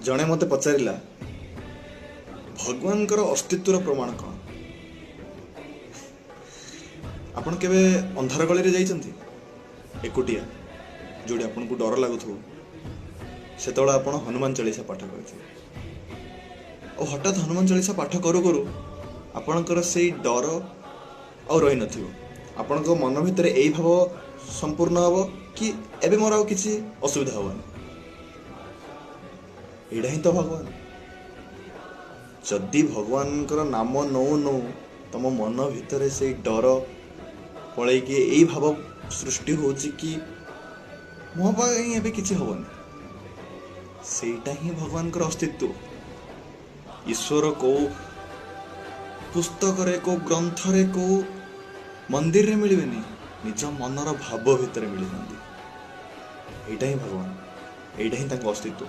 जड़े मत पचारा भगवान अस्तित्वर प्रमाण कौन आपण केवे अंधार गली जाइछंती एकुटिया जोड़ी आपन को डर लगुथो से आपण हनुमान चालीसा पाठ कर हठात हनुमान चालीसा पाठ करू करू आपणकर से डर आ रही नथिबो आपण मन भितर यही भाव संपूर्ण हम कि एबे मोर आउ किसी असुविधा हबनी एडा ही तो भगवान जदि भगवान नाम नौ नौ तम मन भितर से डर पलैक यही भाव सृष्टि होची कि मो एबे किसी हबनी सेटा ही भगवान अस्तित्व ईश्वर को पुस्तक रे को ग्रंथ रे को मंदिर रे मिलबेनी निज मनर भाव भितर मिल एटा ही भगवान एटा ही अस्तित्व।